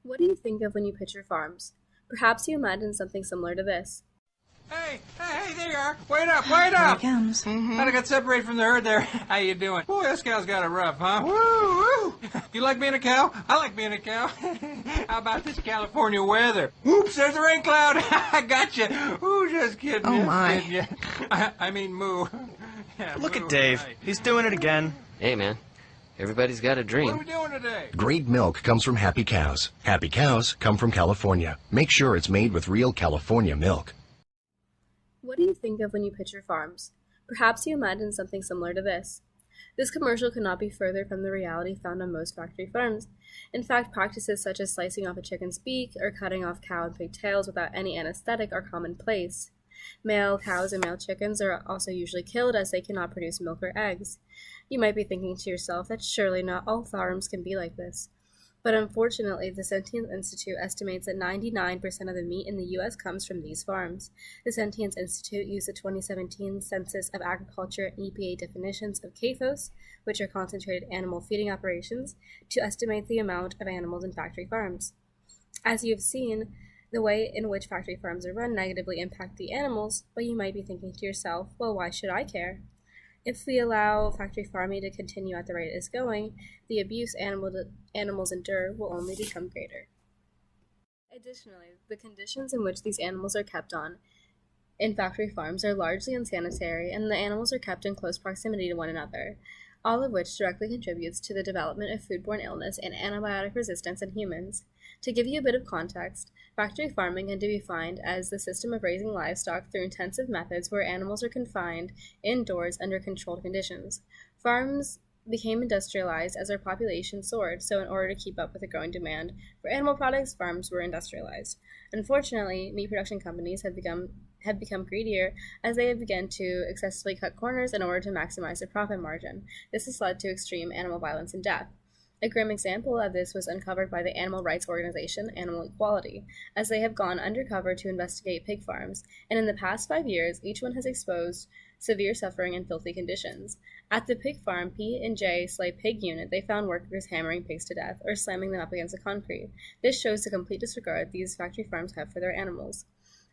What do you think of when you picture farms? Perhaps you imagine something similar to this. Hey, there you are. Wait up, wait Here up. he comes. How'd I get separated from the herd there? How you doing? Boy, this cow's got it rough, huh? Woo, woo. You like being a cow? I like being a cow. How about this California weather? Oops, there's a rain cloud. I got you. Ooh, just kidding. Oh, just my. kidding ya. I mean, moo. Yeah, Look moo, at Dave. right. He's doing it again. Hey, man. Everybody's got a What are dream. we doing today? Great milk comes from happy cows. Happy cows come from California. Make sure it's made with real California milk. What do you think of when you picture farms? Perhaps you imagine something similar to this. This commercial could not be further from the reality found on most factory farms. In fact, practices such as slicing off a chicken's beak or cutting off cow and pig tails without any anesthetic are commonplace. Male cows and male chickens are also usually killed as they cannot produce milk or eggs. You might be thinking to yourself that surely not all farms can be like this. But unfortunately, the Sentience Institute estimates that 99% of the meat in the U.S. comes from these farms. The Sentience Institute used the 2017 Census of Agriculture and EPA definitions of CAFOs, which are concentrated animal feeding operations, to estimate the amount of animals in factory farms. As you have seen, the way in which factory farms are run negatively impact the animals, but you might be thinking to yourself, well, why should I care? If we allow factory farming to continue at the rate it is going, the abuse animals endure will only become greater. Additionally, the conditions in which these animals are kept on in factory farms are largely unsanitary, and the animals are kept in close proximity to one another, all of which directly contributes to the development of foodborne illness and antibiotic resistance in humans. To give you a bit of context, factory farming can be defined as the system of raising livestock through intensive methods where animals are confined indoors under controlled conditions. Farms became industrialized as our population soared, so in order to keep up with the growing demand for animal products, farms were industrialized. Unfortunately, meat production companies have become greedier as they have begun to excessively cut corners in order to maximize their profit margin. This has led to extreme animal violence and death. A grim example of this was uncovered by the animal rights organization Animal Equality, as they have gone undercover to investigate pig farms, and in the past 5 years, each one has exposed severe suffering and filthy conditions. At the pig farm P&J Slay Pig Unit, they found workers hammering pigs to death or slamming them up against the concrete. This shows the complete disregard these factory farms have for their animals.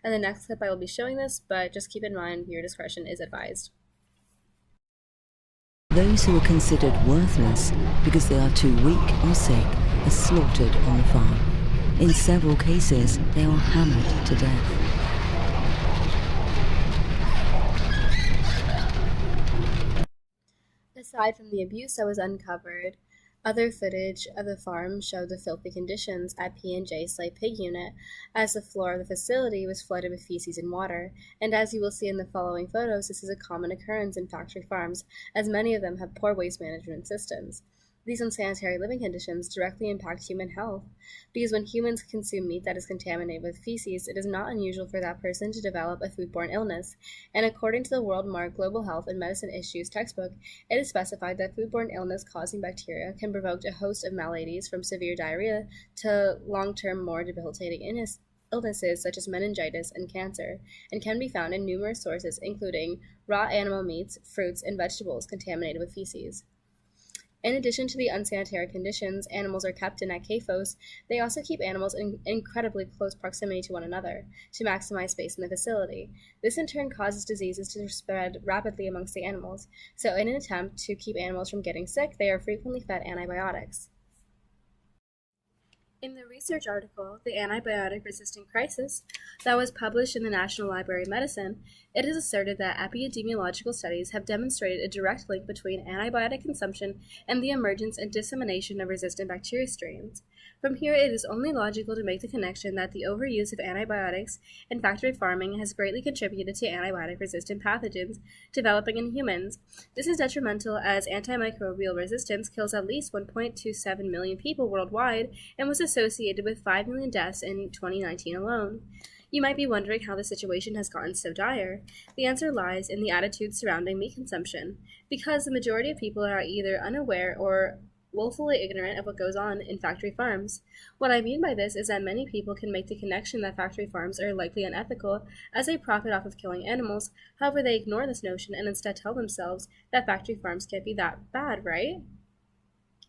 In the next clip I will be showing this, but just keep in mind your discretion is advised. Those who are considered worthless because they are too weak or sick are slaughtered on the farm. In several cases, they are hammered to death. Aside from the abuse that was uncovered, other footage of the farm showed the filthy conditions at P&J Slay Pig Unit, as the floor of the facility was flooded with feces and water, and as you will see in the following photos, this is a common occurrence in factory farms, as many of them have poor waste management systems. These unsanitary living conditions directly impact human health, because when humans consume meat that is contaminated with feces, it is not unusual for that person to develop a foodborne illness, and according to the World Global Health and Medicine Issues textbook, it is specified that foodborne illness-causing bacteria can provoke a host of maladies from severe diarrhea to long-term, more debilitating illnesses such as meningitis and cancer, and can be found in numerous sources including raw animal meats, fruits, and vegetables contaminated with feces. In addition to the unsanitary conditions animals are kept in at CAFOs, they also keep animals in incredibly close proximity to one another to maximize space in the facility. This in turn causes diseases to spread rapidly amongst the animals, so in an attempt to keep animals from getting sick, they are frequently fed antibiotics. In the research article, The Antibiotic Resistant Crisis, that was published in the National Library of Medicine, it is asserted that epidemiological studies have demonstrated a direct link between antibiotic consumption and the emergence and dissemination of resistant bacteria strains. From here, it is only logical to make the connection that the overuse of antibiotics in factory farming has greatly contributed to antibiotic-resistant pathogens developing in humans. This is detrimental as antimicrobial resistance kills at least 1.27 million people worldwide and was associated with 5 million deaths in 2019 alone. You might be wondering how the situation has gotten so dire. The answer lies in the attitudes surrounding meat consumption, because the majority of people are either unaware or willfully ignorant of what goes on in factory farms. What I mean by this is that many people can make the connection that factory farms are likely unethical as they profit off of killing animals. However, they ignore this notion and instead tell themselves that factory farms can't be that bad, right?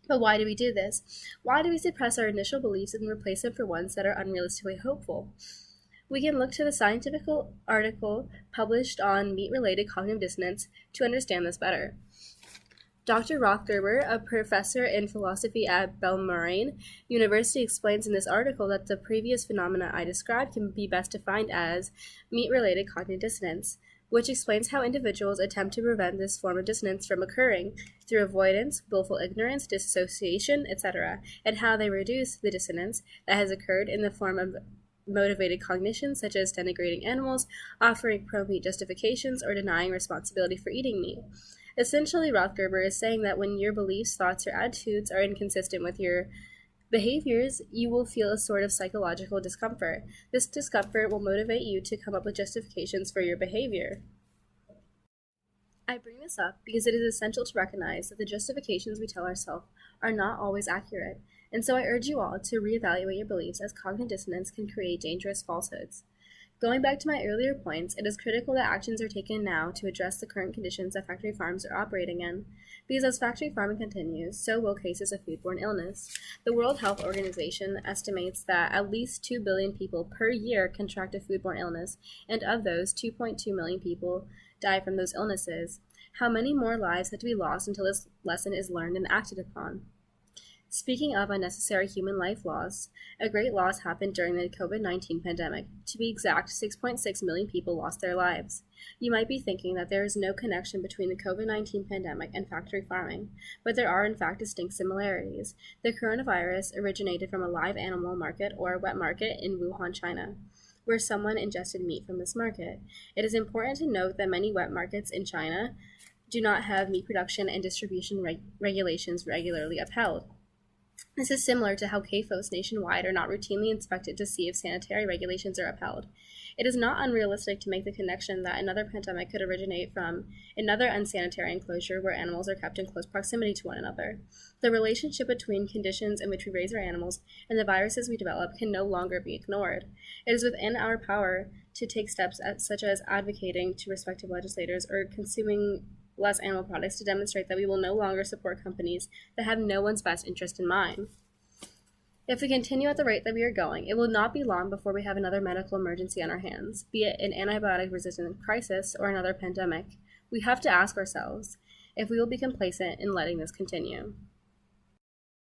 But why do we do this? Why do we suppress our initial beliefs and replace them for ones that are unrealistically hopeful? We can look to the scientific article published on meat-related cognitive dissonance to understand this better. Dr. Rothgerber, a professor in philosophy at Bellarmine University, explains in this article that the previous phenomena I described can be best defined as meat-related cognitive dissonance, which explains how individuals attempt to prevent this form of dissonance from occurring through avoidance, willful ignorance, dissociation, etc., and how they reduce the dissonance that has occurred in the form of motivated cognition, such as denigrating animals, offering pro-meat justifications, or denying responsibility for eating meat. Essentially, Rothgerber is saying that when your beliefs, thoughts, or attitudes are inconsistent with your behaviors, you will feel a sort of psychological discomfort. This discomfort will motivate you to come up with justifications for your behavior. I bring this up because it is essential to recognize that the justifications we tell ourselves are not always accurate, and so I urge you all to reevaluate your beliefs, as cognitive dissonance can create dangerous falsehoods. Going back to my earlier points, it is critical that actions are taken now to address the current conditions that factory farms are operating in, because as factory farming continues, so will cases of foodborne illness. The World Health Organization estimates that at least 2 billion people per year contract a foodborne illness, and of those, 2.2 million people die from those illnesses. How many more lives have to be lost until this lesson is learned and acted upon? Speaking of unnecessary human life loss, a great loss happened during the COVID-19 pandemic. To be exact, 6.6 million people lost their lives. You might be thinking that there is no connection between the COVID-19 pandemic and factory farming, but there are in fact distinct similarities. The coronavirus originated from a live animal market or wet market in Wuhan, China, where someone ingested meat from this market. It is important to note that many wet markets in China do not have meat production and distribution regulations regularly upheld. This is similar to how CAFOs nationwide are not routinely inspected to see if sanitary regulations are upheld. It is not unrealistic to make the connection that another pandemic could originate from another unsanitary enclosure where animals are kept in close proximity to one another. The relationship between conditions in which we raise our animals and the viruses we develop can no longer be ignored. It is within our power to take steps such as advocating to respective legislators or consuming less animal products to demonstrate that we will no longer support companies that have no one's best interest in mind. If we continue at the rate that we are going, it will not be long before we have another medical emergency on our hands, be it an antibiotic-resistant crisis or another pandemic. We have to ask ourselves if we will be complacent in letting this continue.